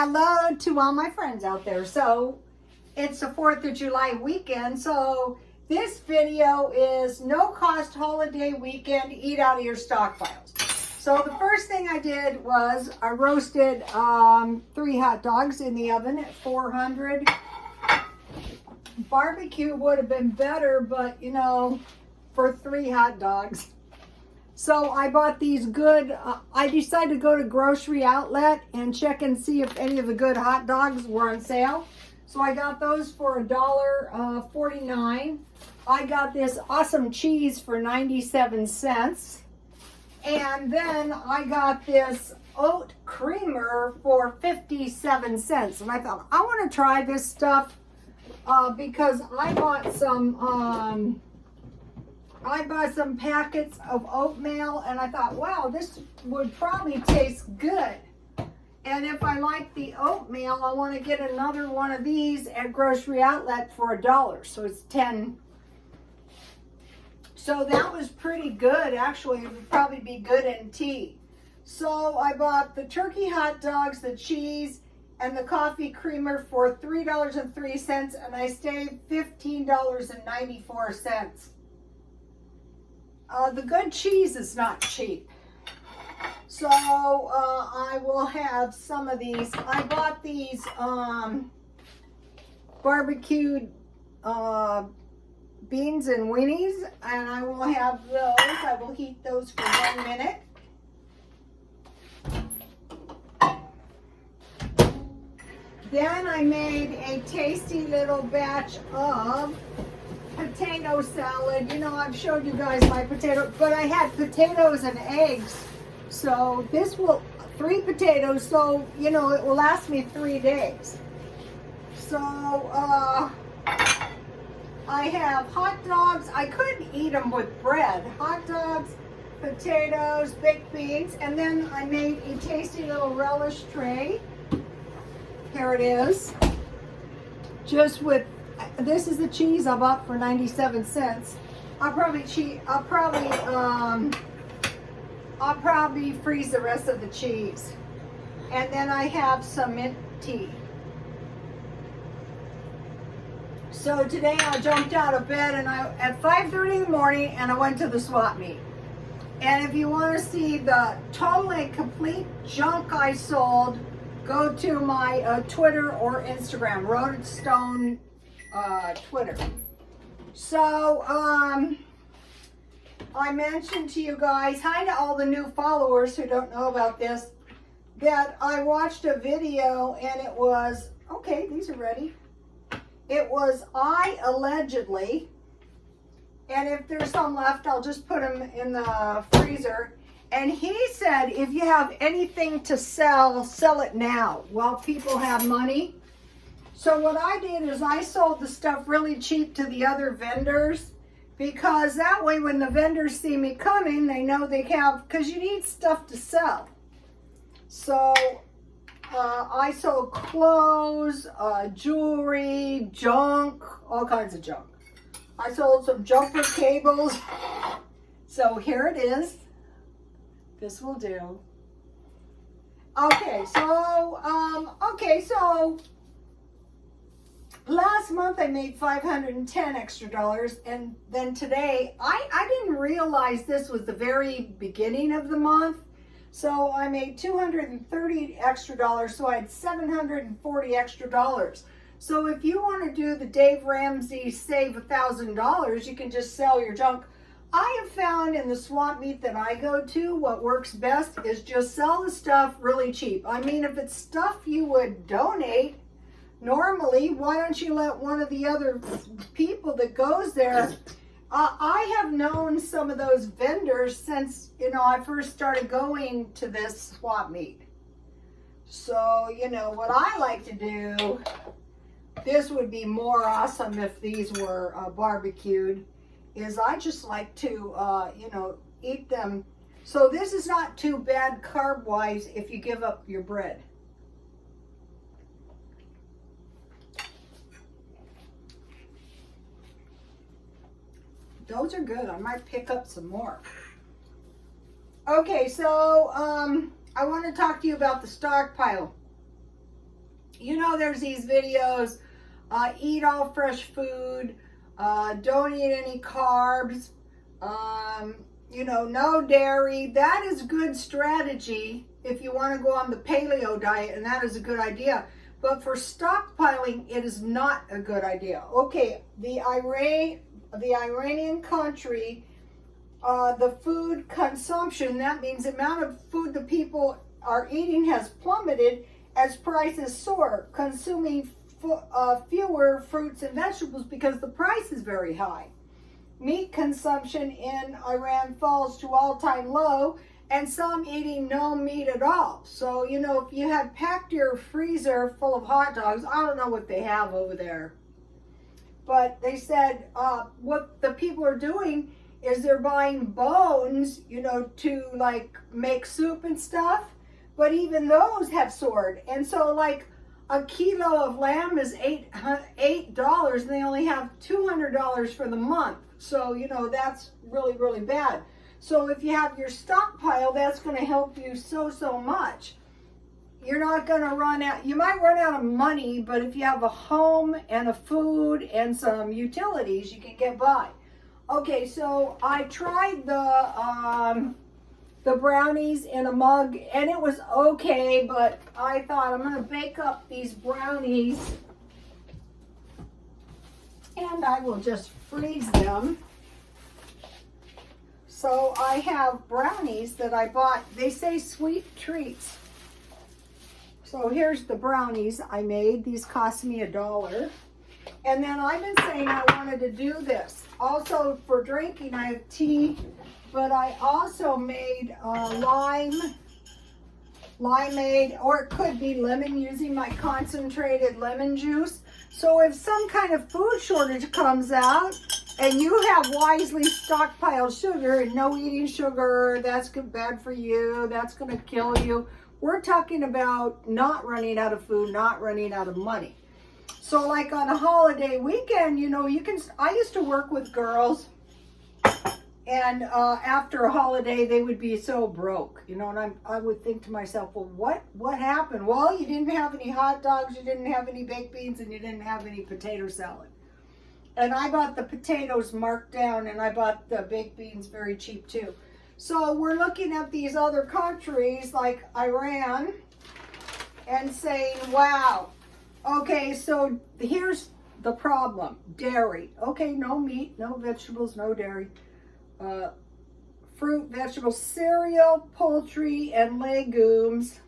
Hello to all my friends out there. So it's the 4th of July weekend. So this video is no cost holiday weekend, eat out of your stockpiles. So the first thing I did was I roasted 3 hot dogs in the oven at 400. Barbecue would have been better, but you know, for 3 hot dogs. So I bought these good, I decided to go to grocery outlet and check and see if any of the good hot dogs were on sale. So I got those for $1.49. I got this awesome cheese for 97 cents. And then I got this oat creamer for 57 cents. And I thought, I want to try this stuff because I bought some packets of oatmeal, and I thought, wow, this would probably taste good. And if I like the oatmeal, I want to get another one of these at grocery outlet for $1. So it's 10. So that was pretty good. Actually, it would probably be good in tea. So I bought the turkey hot dogs, the cheese, and the coffee creamer for $3.03, and I saved $15.94. The good cheese is not cheap. So I will have some of these. I bought these barbecued beans and weenies, and I will have those. I will heat those for 1 minute. Then I made a tasty little batch of potato salad. You know, I've showed you guys my potato, but I had potatoes and eggs. So this will, 3 potatoes, so, you know, it will last me 3 days. So, I have hot dogs. I could eat them with bread. Hot dogs, potatoes, baked beans, and then I made a tasty little relish tray. Here it is. Just with, this is the cheese I bought for 97 cents. I'll probably freeze the rest of the cheese. And then I have some mint tea. So today I jumped out of bed and at 5:30 in the morning, and I went to the swap meet. And if you want to see the totally complete junk I sold, go to my Twitter or Instagram, Roadstone Twitter. So I mentioned to you guys, hi to all the new followers who don't know about this, that I watched a video and it was, okay, these are ready. It was I allegedly, and if there's some left, I'll just put them in the freezer. And he said, if you have anything to sell, sell it now while people have money. So what I did is I sold the stuff really cheap to the other vendors, because that way when the vendors see me coming, they know they have, because you need stuff to sell. So I sold clothes, jewelry, junk, all kinds of junk. I sold some jumper cables. So here it is. This will do. Okay, so last month I made $510 extra, and then today I didn't realize this was the very beginning of the month, so I made $230 extra, so I had $740 extra. So if you want to do the Dave Ramsey save $1,000, you can just sell your junk. I have found in the swap meet that I go to, what works best is just sell the stuff really cheap. I mean, if it's stuff you would donate, normally, why don't you let one of the other people that goes there? I have known some of those vendors since, you know, I first started going to this swap meet. So, you know, what I like to do, this would be more awesome if these were barbecued, is I just like to, you know, eat them. So this is not too bad carb-wise if you give up your bread. Those are good. I might pick up some more. Okay, so I want to talk to you about the Stockpile. You know, there's these videos, eat all fresh food, don't eat any carbs, you know, no dairy. That is good strategy if you want to go on the paleo diet, and that is a good idea. But for stockpiling, it is not a good idea. Okay, the Iranian country, the food consumption, that means the amount of food the people are eating has plummeted as prices soar, consuming fewer fruits and vegetables because the price is very high. Meat consumption in Iran falls to all-time low, and some eating no meat at all. So, you know, if you had packed your freezer full of hot dogs, I don't know what they have over there, but they said what the people are doing is they're buying bones, you know, to like make soup and stuff, but even those have soared. And so like a kilo of lamb is $8, and they only have $200 for the month. So, you know, that's really, really bad. So if you have your stockpile, that's going to help you so much. You're not going to run out. You might run out of money, but if you have a home and a food and some utilities, you can get by. Okay, so I tried the brownies in a mug, and it was okay, but I thought I'm going to bake up these brownies, and I will just freeze them. So I have brownies that I bought. They say sweet treats. So here's the brownies I made. These cost me $1. And then I've been saying I wanted to do this. Also for drinking, I have tea, but I also made limeade, or it could be lemon, using my concentrated lemon juice. So if some kind of food shortage comes out, and you have wisely stockpiled sugar and no eating sugar, that's bad for you, that's going to kill you. We're talking about not running out of food, not running out of money. So like on a holiday weekend, you know, I used to work with girls, and after a holiday, they would be so broke, you know, and I would think to myself, well, what happened? Well, you didn't have any hot dogs, you didn't have any baked beans, and you didn't have any potato salad. And I bought the potatoes marked down, and I bought the baked beans very cheap too. So we're looking at these other countries like Iran and saying, wow, okay, so here's the problem. Dairy. Okay, no meat, no vegetables, no dairy. Fruit, vegetables, cereal, poultry, and legumes.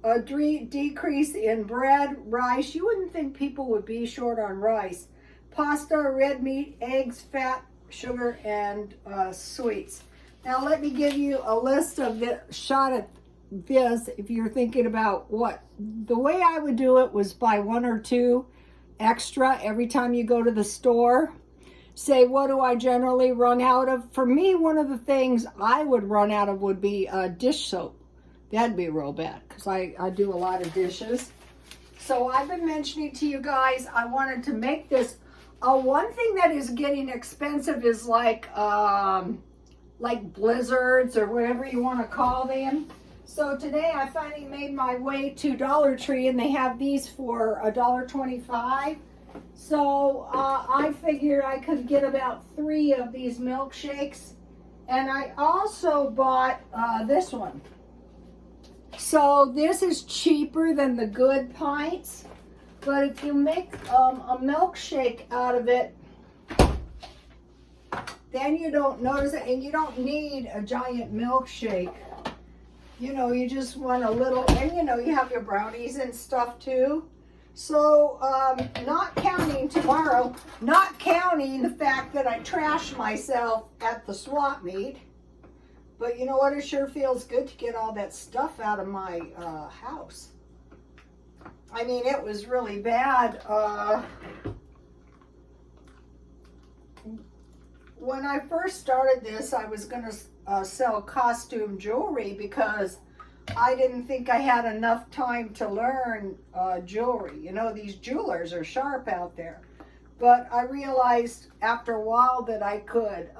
A decrease in bread, rice. You wouldn't think people would be short on rice. Pasta, red meat, eggs, fat, sugar, and sweets. Now let me give you a list of the shot at this if you're thinking about what. The way I would do it was buy 1 or 2 extra every time you go to the store. Say, what do I generally run out of? For me, one of the things I would run out of would be dish soap. That'd be real bad because I do a lot of dishes. So I've been mentioning to you guys, I wanted to make this. One thing that is getting expensive is like blizzards or whatever you want to call them. So today I finally made my way to Dollar Tree, and they have these for $1.25. So I figured I could get about 3 of these milkshakes, and I also bought this one. So this is cheaper than the good pints, but if you make a milkshake out of it, then you don't notice it, and you don't need a giant milkshake. You know, you just want a little, and you know, you have your brownies and stuff too. So, not counting tomorrow, not counting the fact that I trashed myself at the swap meet, but you know what, it sure feels good to get all that stuff out of my house. I mean, it was really bad. When I first started this, I was going to sell costume jewelry because I didn't think I had enough time to learn jewelry. You know, these jewelers are sharp out there. But I realized after a while that I could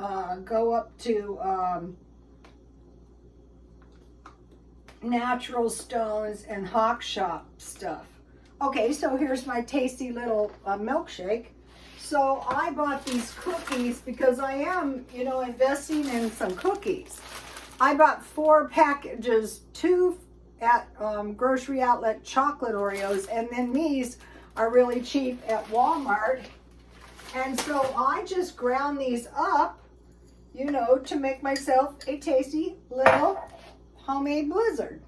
go up to natural stones and hawk shop stuff. Okay, so here's my tasty little milkshake. So I bought these cookies because I am, investing in some cookies. I bought 4 packages, 2 at grocery outlet chocolate Oreos, and then these are really cheap at Walmart. And so I just ground these up, to make myself a tasty little homemade blizzard.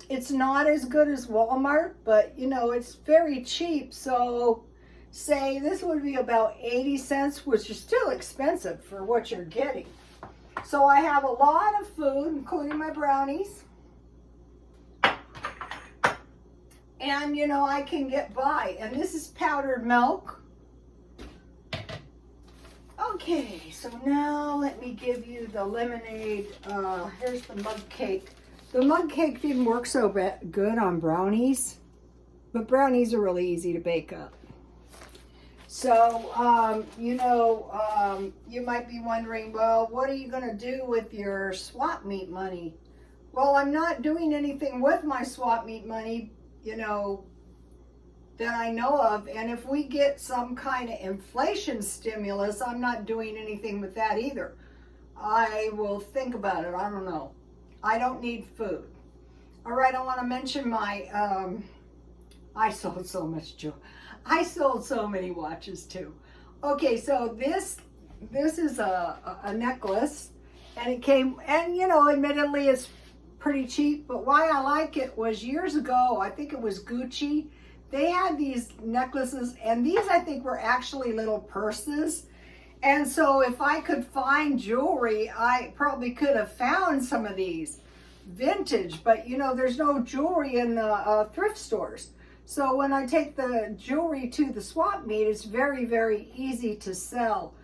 It's not as good as Walmart, but it's very cheap. So say this would be about 80 cents, which is still expensive for what you're getting. So I have a lot of food, including my brownies. And I can get by. And this is powdered milk. Okay, so now let me give you the lemonade. Here's the mug cake. The mug cake didn't work so good on brownies, but brownies are really easy to bake up. So, you might be wondering, well, what are you going to do with your swap meet money? Well, I'm not doing anything with my swap meet money, that I know of. And if we get some kind of inflation stimulus, I'm not doing anything with that either. I will think about it. I don't know. I don't need food. All right, I want to mention my, I sold so much jewelry. I sold so many watches too. Okay, so this is a necklace, and it came, and admittedly it's pretty cheap, but why I like it was years ago, I think it was Gucci, they had these necklaces, and these I think were actually little purses. And so if I could find jewelry, I probably could have found some of these vintage, but there's no jewelry in the thrift stores. So when I take the jewelry to the swap meet, it's very, very easy to sell.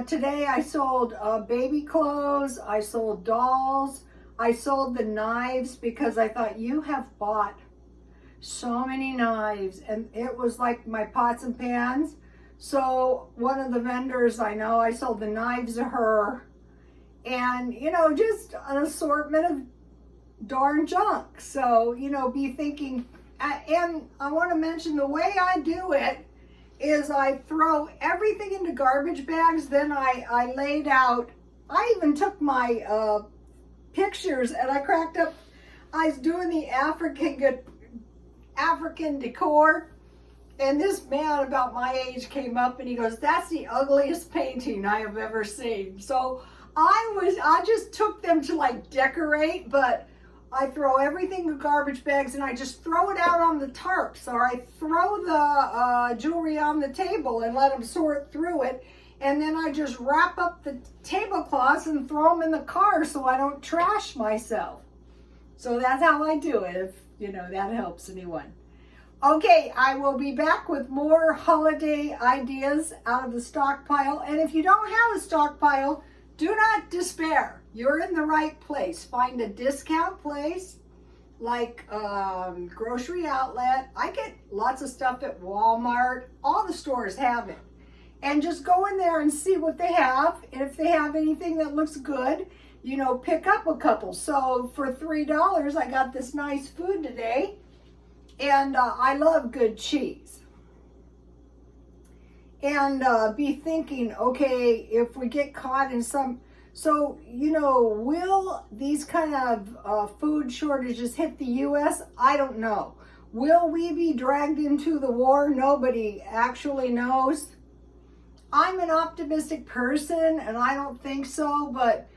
Today I sold baby clothes, I sold dolls, I sold the knives because I thought you have bought so many knives, and it was like my pots and pans. So one of the vendors I know, I sold the knives to her, and just an assortment of darn junk. So be thinking, and I want to mention the way I do it is I throw everything into garbage bags. Then I laid out, I even took my pictures and I cracked up. I was doing the African decor, and this man about my age came up and he goes, "That's the ugliest painting I have ever seen." So I just took them to like decorate, but I throw everything in garbage bags and I just throw it out on the tarps, or I throw the jewelry on the table and let them sort through it. And then I just wrap up the tablecloths and throw them in the car so I don't trash myself. So that's how I do it, if that helps anyone. Okay, I will be back with more holiday ideas out of the stockpile. And if you don't have a stockpile, do not despair. You're in the right place. Find a discount place like grocery outlet. I get lots of stuff at Walmart. All the stores have it. And just go in there and see what they have. And if they have anything that looks good, pick up a couple. So for $3, I got this nice food today. And I love good cheese. And be thinking, okay, if we get caught in some, so, will these kind of food shortages hit the U.S.? I don't know. Will we be dragged into the war? Nobody actually knows. I'm an optimistic person, and I don't think so, but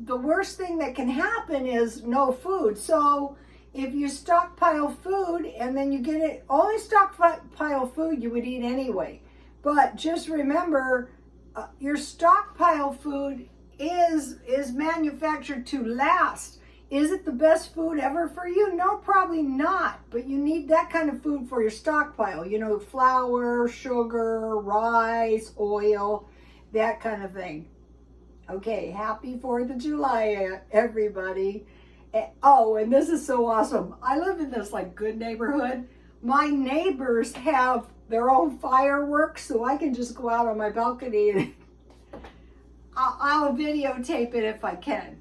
the worst thing that can happen is no food. So if you stockpile food and then you get it, only stockpile food you would eat anyway. But just remember, your stockpile food is manufactured to last. Is it the best food ever for you? No, probably not. But you need that kind of food for your stockpile. Flour, sugar, rice, oil, that kind of thing. Okay, happy 4th of July, everybody. Oh, and this is so awesome. I live in this good neighborhood. My neighbors have their own fireworks, so I can just go out on my balcony and I'll videotape it if I can.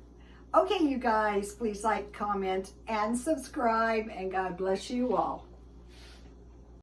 Okay, you guys, please like, comment, and subscribe, and God bless you all.